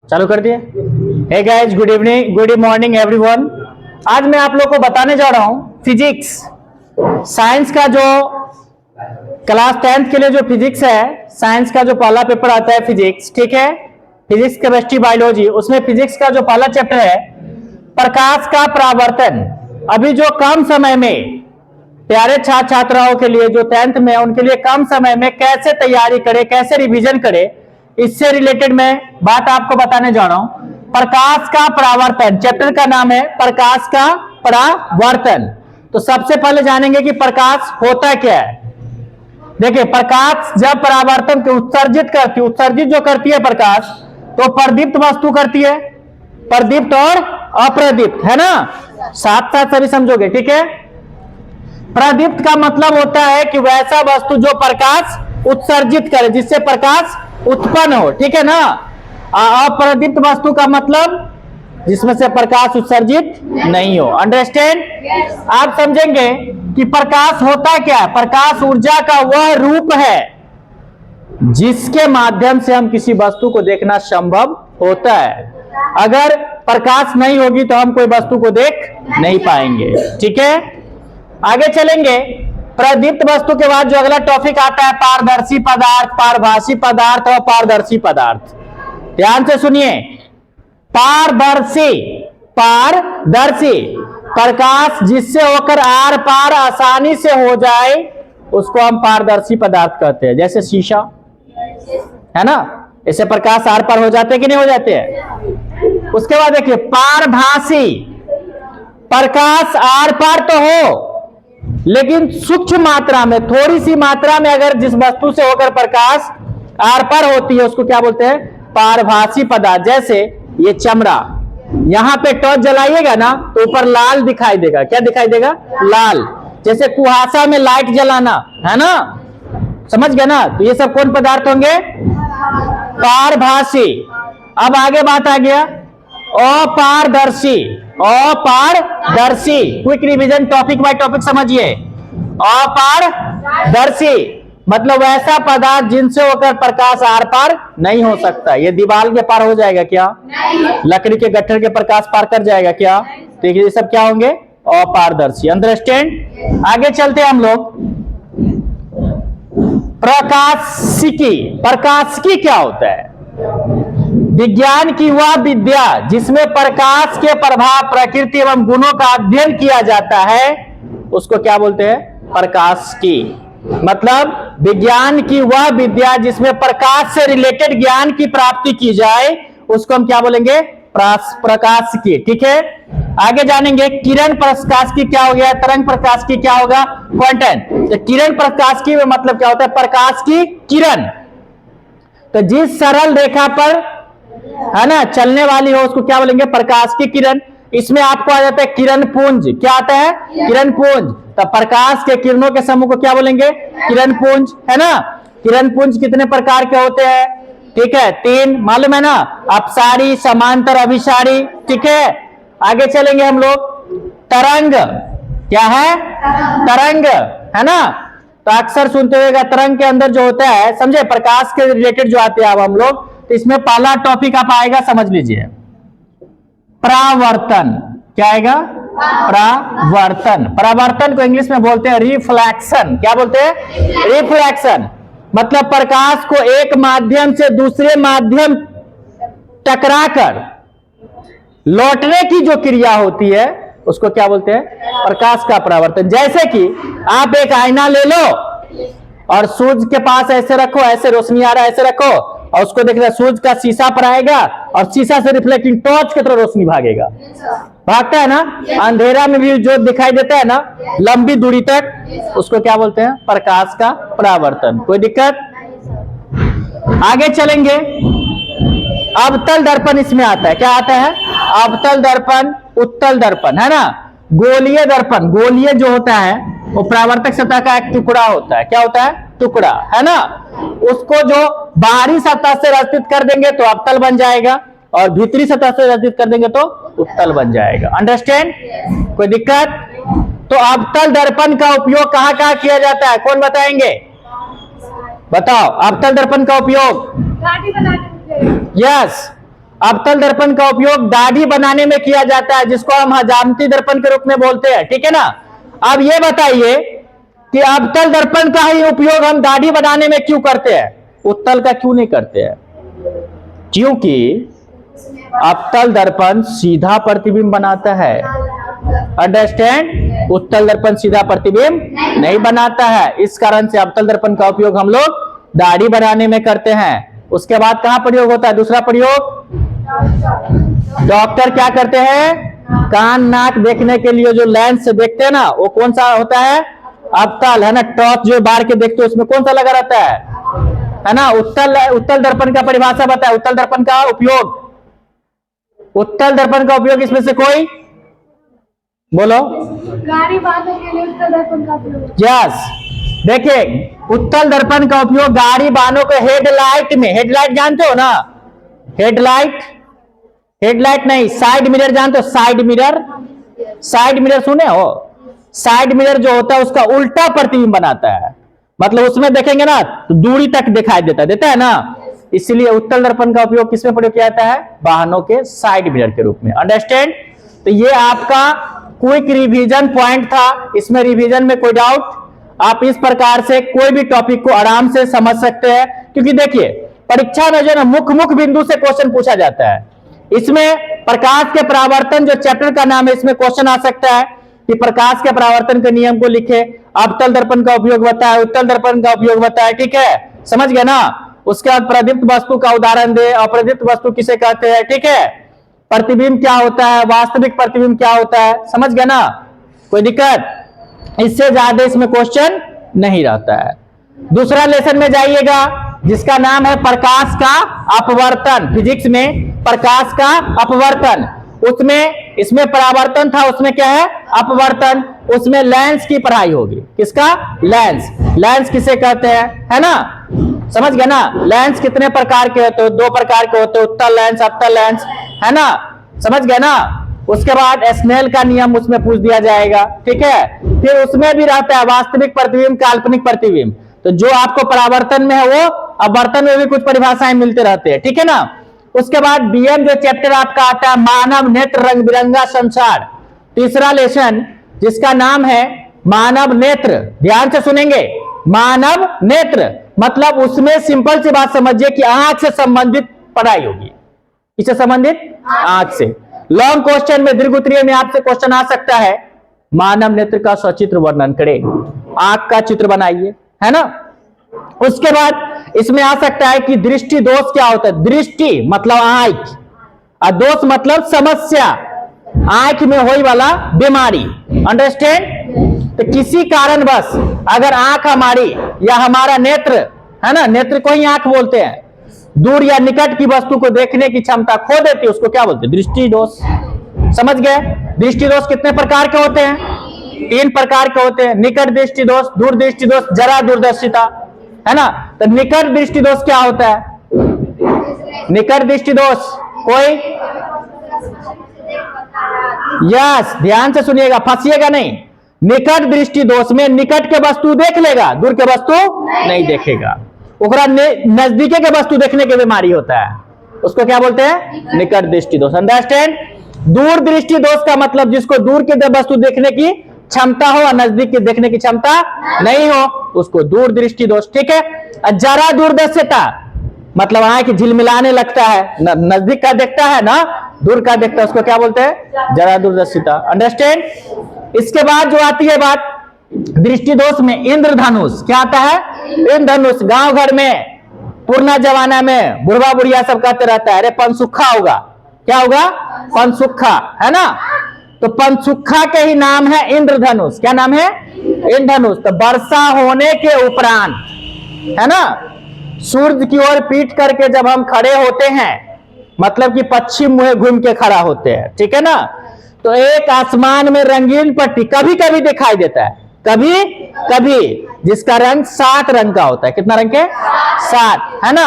चालू कर दिए। Hey guys, good evening, good morning everyone. आज मैं आप लोग को बताने जा रहा हूं फिजिक्स, साइंस का जो क्लास 10th के लिए जो फिजिक्स है, साइंस का जो पहला पेपर आता है फिजिक्स, ठीक है, फिजिक्स केमिस्ट्री बायोलॉजी, उसमें फिजिक्स का जो पहला चैप्टर है प्रकाश का परावर्तन। अभी जो कम समय में प्यारे छात्र छात्राओं के लिए जो 10th में उनके लिए कम समय में कैसे तैयारी करे, कैसे रिवीजन करे, इससे रिलेटेड मैं बात आपको बताने जा रहा हूं। प्रकाश का परावर्तन, चैप्टर का नाम है प्रकाश का परावर्तन। तो सबसे पहले जानेंगे कि प्रकाश होता क्या है। देखिए, प्रकाश जब परावर्तन के उत्सर्जित करती, उत्सर्जित जो करती है प्रकाश, तो प्रदीप्त वस्तु करती है, प्रदीप्त और अप्रदीप्त, है ना, साथ साथ सभी समझोगे, ठीक है। प्रदीप्त का मतलब होता है कि वैसा वस्तु जो प्रकाश उत्सर्जित करे, जिससे प्रकाश उत्पन्न हो, ठीक है ना। अप्रदीप्त वस्तु का मतलब जिसमें से प्रकाश उत्सर्जित नहीं हो। अंडरस्टैंड? आप समझेंगे कि प्रकाश होता क्या है। प्रकाश ऊर्जा का वह रूप है जिसके माध्यम से हम किसी वस्तु को देखना संभव होता है। अगर प्रकाश नहीं होगी तो हम कोई वस्तु को देख नहीं पाएंगे, ठीक है। आगे चलेंगे। प्रदीप्त वस्तु के बाद जो अगला टॉपिक आता है पारदर्शी पदार्थ, पारभासी पदार्थ और पारदर्शी पदार्थ। ध्यान से सुनिए। पारदर्शी, पारदर्शी प्रकाश जिससे होकर आर पार आसानी से हो जाए उसको हम पारदर्शी पदार्थ कहते हैं। जैसे शीशा, है ना, इससे प्रकाश आर पार हो जाते हैं कि नहीं हो जाते हैं। उसके बाद देखिए पारभासी, प्रकाश आर पार तो हो लेकिन सूक्ष्म मात्रा में, थोड़ी सी मात्रा में अगर जिस वस्तु से होकर प्रकाश आर पार होती है उसको क्या बोलते हैं, पारभासी पदार्थ। जैसे ये चमड़ा, यहां पे टॉर्च जलाइएगा ना तो ऊपर लाल दिखाई देगा। क्या दिखाई देगा? लाल। जैसे कुहासा में लाइट जलाना, है ना, समझ गया ना। तो ये सब कौन पदार्थ होंगे? पारभासी। अब आगे बात आ गया अपारदर्शी। अपारदर्शी, quick revision, topic by topic समझिए। अपारदर्शी मतलब ऐसा पदार्थ जिनसे होकर प्रकाश आर पार नहीं हो सकता। ये दीवार के पार हो जाएगा क्या? नहीं। लकड़ी के गट्ठर के प्रकाश पार कर जाएगा क्या? ठीक है, ये सब क्या होंगे? अपारदर्शी। अंडरस्टैंड? आगे चलते हैं हम लोग। प्रकाशिकी। प्रकाशिकी क्या होता है? विज्ञान की वह विद्या जिसमें प्रकाश के प्रभाव, प्रकृति एवं गुणों का अध्ययन किया जाता है उसको क्या बोलते हैं? प्रकाशिकी। मतलब विज्ञान की वह विद्या जिसमें प्रकाश से रिलेटेड ज्ञान की प्राप्ति की जाए उसको हम क्या बोलेंगे? प्रकाशिकी, ठीक है। आगे जानेंगे किरण प्रकाश की क्या हो गया, तरंग प्रकाश की क्या होगा, क्वांटम। तो किरण प्रकाश की मतलब क्या होता है? प्रकाश की किरण। तो जिस सरल रेखा पर, है ना, चलने वाली हो उसको क्या बोलेंगे? प्रकाश की किरण। इसमें आपको आ जाता है किरण पुंज। क्या आता है? किरण पुंज। तो प्रकाश के किरणों के समूह को क्या बोलेंगे? किरण पुंज, है ना। किरण पुंज कितने प्रकार के होते हैं? ठीक है, 3 मालूम है ना, अपसारी, समांतर, अभिसारी, ठीक है। आगे चलेंगे हम लोग। तरंग क्या है? तरंग, है ना। तो अक्सर सुनते हुएगा तरंग के अंदर जो होता है, समझे, प्रकाश के रिलेटेड जो आते हैं अब हम लोग, तो इसमें पहला टॉपिक आप आएगा, समझ लीजिए, परावर्तन। क्या आएगा? परावर्तन। परावर्तन को इंग्लिश में बोलते हैं रिफ्लेक्शन। क्या बोलते हैं? रिफ्लेक्शन। मतलब प्रकाश को एक माध्यम से दूसरे माध्यम टकराकर लौटने की जो क्रिया होती है उसको क्या बोलते हैं? प्रकाश का परावर्तन। जैसे कि आप एक आईना ले लो और सूरज के पास ऐसे रखो, ऐसे रोशनी आ रहा है, ऐसे रखो और उसको देख रहे, सूरज का शीशा पर आएगा और शीशा से रिफ्लेक्टिंग टॉर्च की तरह रोशनी भागेगा, भागता है ना। अंधेरा में भी जो दिखाई देता है ना लंबी दूरी तक, उसको क्या बोलते हैं? प्रकाश का परावर्तन। कोई दिक्कत? आगे चलेंगे। अवतल दर्पण इसमें आता है। क्या आता है? अवतल दर्पण, उत्तल दर्पण, है ना। गोलीय दर्पण, गोलीय जो होता है वो परावर्तक सतह का एक टुकड़ा होता है। क्या होता है? टुकड़ा, है ना। उसको जो बाहरी सतह से रचित कर देंगे तो अवतल बन जाएगा और भीतरी सतह से रचित कर देंगे तो उत्तल बन जाएगा। अंडरस्टैंड? कोई दिक्कत? तो अवतल दर्पण का उपयोग कहां कहां किया जाता है? कौन बताएंगे? बताओ। अवतल दर्पण का उपयोग, यस, अवतल दर्पण का उपयोग दाढ़ी बनाने में किया जाता है, जिसको हम हजामती दर्पण के रूप में बोलते हैं, ठीक है ना। अब ये बताइए कि अवतल दर्पण का ही उपयोग हम दाढ़ी बनाने में क्यों करते हैं, उत्तल का क्यों नहीं करते हैं? क्योंकि अवतल दर्पण सीधा प्रतिबिंब बनाता है, अंडरस्टैंड। उत्तल दर्पण सीधा प्रतिबिंब नहीं बनाता है, इस कारण से अवतल दर्पण का उपयोग हम लोग दाढ़ी बनाने में करते हैं। उसके बाद कहां प्रयोग होता है? दूसरा प्रयोग, डॉक्टर क्या करते हैं? कान नाक देखने के लिए जो लेंस से देखते हैं ना, वो कौन सा होता है? अवतल, है ना। टॉर्च जो बाहर के देखते हो उसमें कौन सा लगा रहता है ना? उत्तल दर्पण का परिभाषा बताए, उत्तल दर्पण का उपयोग, उत्तल दर्पण का उपयोग इसमें से कोई बोलो। गाड़ी बांधने के लिए उत्तल दर्पण का उपयोग। यस, देखिए उत्तल दर्पण का उपयोग गाड़ी वाहनों के हेडलाइट में, हेडलाइट जानते हो ना, हेडलाइट, हेडलाइट नहीं, साइड मिरर जानते हो? साइड मिरर, साइड मिरर सुने हो? साइड मिरर जो होता है उसका उल्टा प्रतिबिंब बनाता है, मतलब उसमें देखेंगे ना तो दूरी तक दिखाई देता है ना, इसलिए उत्तल दर्पण का उपयोग किसमें प्रयोग किया जाता है? वाहनों के साइड मिरर के रूप में, अंडरस्टैंड। तो ये आपका क्विक रिवीजन पॉइंट था, इसमें रिवीजन में कोई डाउट? आप इस प्रकार से कोई भी टॉपिक को आराम से समझ सकते हैं, क्योंकि देखिए परीक्षा में जो है मुख्य बिंदु से क्वेश्चन पूछा जाता है। इसमें प्रकाश के परावर्तन जो चैप्टर का नाम है, इसमें क्वेश्चन आ सकता है कि प्रकाश के परावर्तन के नियम को लिखे, अवतल दर्पण का उपयोग बताए, उत्तल दर्पण का उपयोग बताए, ठीक है, समझ गए ना। उसके बाद प्रदीप्त वस्तु का उदाहरण दे, अप्रदीप्त वस्तु किसे कहते हैं, ठीक है, प्रतिबिंब क्या होता है, वास्तविक प्रतिबिंब क्या होता है, समझ गए ना, कोई दिक्कत? इससे ज्यादा इसमें क्वेश्चन नहीं रहता है। दूसरा लेसन में जाइएगा जिसका नाम है प्रकाश का अपवर्तन, फिजिक्स में प्रकाश का अपवर्तन, उसमें इसमें परावर्तन था, उसमें क्या है? अपवर्तन। उसमें लेंस की पढ़ाई होगी, किसका? लेंस। लेंस किसे कहते हैं, है ना, समझ गए ना। लेंस कितने प्रकार के होते हैं? दो प्रकार के होते हैं, उत्तल लेंस, अवतल लेंस, है ना, समझ गए ना। उसके बाद स्नेल का नियम उसमें पूछ दिया जाएगा, ठीक है। फिर उसमें भी रहता है वास्तविक प्रतिबिंब, काल्पनिक प्रतिबिंब। तो जो आपको परावर्तन में है वो अपवर्तन में भी कुछ परिभाषाएं मिलते रहते हैं, ठीक है ना। उसके बाद बीएम जो चैप्टर आपका आता है, मानव नेत्र रंग बिरंगा संसार, तीसरा लेसन जिसका नाम है मानव नेत्र। ध्यान से सुनेंगे, मानव नेत्र मतलब उसमें सिंपल सी बात समझिए कि आंख से संबंधित पढ़ाई होगी। इससे संबंधित आंख से। लॉन्ग क्वेश्चन में, दीर्घ उत्तरीय में आपसे क्वेश्चन आ सकता है, मानव नेत्र का सचित्र वर्णन करें, आंख का चित्र बनाइए, है ना। उसके बाद इसमें आ सकता है कि दृष्टि दोष क्या होता है? दृष्टि मतलब आंख, और दोष मतलब समस्या, आंख में होने वाला बीमारी, अंडरस्टैंड। तो किसी कारणवश अगर आंख हमारी या हमारा नेत्र, है ना, नेत्र को ही आंख बोलते हैं, दूर या निकट की वस्तु को देखने की क्षमता खो देती है, उसको क्या बोलते हैं? दृष्टि दोष। समझ गए? दृष्टि दोष कितने प्रकार के होते हैं? 3 प्रकार के होते हैं, निकट दृष्टि दोष, दूर दृष्टि दोष, जरा दूरदर्शिता, है ना। तो निकट दृष्टि दोष क्या होता है? निकट दृष्टि दोष कोई? यस, ध्यान से सुनिएगा, फंसिएगा नहीं। निकट दृष्टि दोष में निकट के वस्तु देख लेगा, दूर के वस्तु नहीं देखेगा, ओकरा नजदीके के वस्तु देखने की बीमारी होता है, उसको क्या बोलते हैं? निकट दृष्टि दोष, अंडरस्टैंड। दूर दृष्टि दोष का मतलब जिसको दूर के वस्तु देखने की क्षमता हो और नजदीक के देखने की क्षमता नहीं हो, उसको दूर दृष्टि दोष, ठीक है। जरा दूरदर्शिता मतलब आंख झिलमिलाने लगता है, नजदीक का देखता है ना, दूर का देखता है, उसको क्या बोलते हैं? जरा दूरदर्शिता, अंडरस्टैंड। इसके बाद जो आती है बात दृष्टि दोष में, इंद्रधनुष क्या आता है? इंद्रधनुष। गांव घर में पुराना जमाना में बुढ़वा बुढ़िया सब कहते रहता है, अरे पनसुखा होगा, क्या होगा? पनसुखा, है ना। तो पनसुखा के ही नाम है इंद्रधनुष। क्या नाम है? इंद्रधनुष। तो वर्षा होने के उपरांत, है ना, सूर्य की ओर पीठ करके जब हम खड़े होते हैं, मतलब कि पश्चिम मुहे घूम के खड़ा होते हैं, ठीक है ना, तो एक आसमान में रंगीन पट्टी कभी कभी दिखाई देता है, कभी कभी, जिसका रंग 7 रंग का होता है। कितना रंग के? 7, है ना।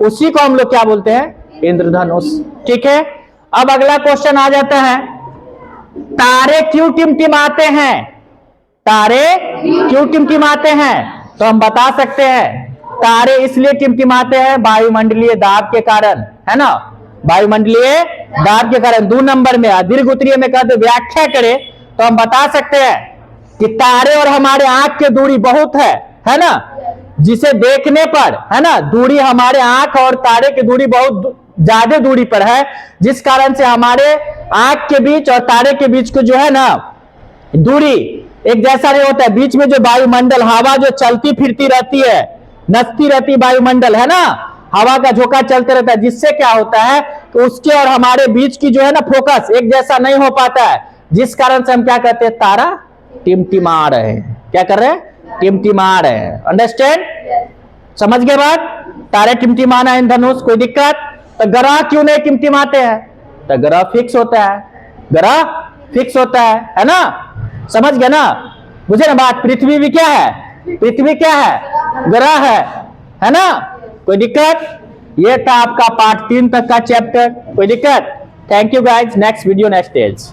उसी को हम लोग क्या बोलते हैं? इंद्रधनुष, ठीक है। अब अगला क्वेश्चन आ जाता है, तारे क्यों टिमटिमाते हैं? तारे क्यों टिमटिमाते हैं? तो हम बता सकते हैं, तारे इसलिए टिमटिमाते हैं वायुमंडलीय दाब के कारण, है ना। वायुमंडलीय दाब के कारण। 2 नंबर में दीर्घ उत्तरीय में कहते व्याख्या करें तो हम बता सकते हैं कि तारे और हमारे आंख की दूरी बहुत है ना, जिसे देखने पर है ना दूरी हमारे आंख और तारे की दूरी बहुत ज्यादा दूरी पर है, जिस कारण से हमारे आंख के बीच और तारे के बीच को जो है ना दूरी एक जैसा नहीं होता है। बीच में जो वायुमंडल हवा जो चलती फिरती रहती है, नचती रहती वायुमंडल है ना, हवा का झोंका चलते रहता है, जिससे क्या होता है कि उसके और हमारे बीच की जो है ना फोकस एक जैसा नहीं हो पाता है, जिस कारण से हम क्या कहते हैं तारा टिमटिमा रहे हैं। क्या कर रहे हैं? टिमटिमा रहे हैं। अंडरस्टैंड? समझ गए बात? तारे टिमटिमाना इंद्रधनुष, कोई दिक्कत? तो ग्रह क्यों नहीं टिमटिमाते हैं? तो ग्रह फिक्स होता है, ग्रह फिक्स होता है ना। समझ गए ना? मुझे ना बात। पृथ्वी भी क्या है? पृथ्वी क्या है? ग्रह है ना। कोई दिक्कत? ये था आपका पार्ट 3 तक का चैप्टर। कोई दिक्कत? Thank you guys. Next video next stage.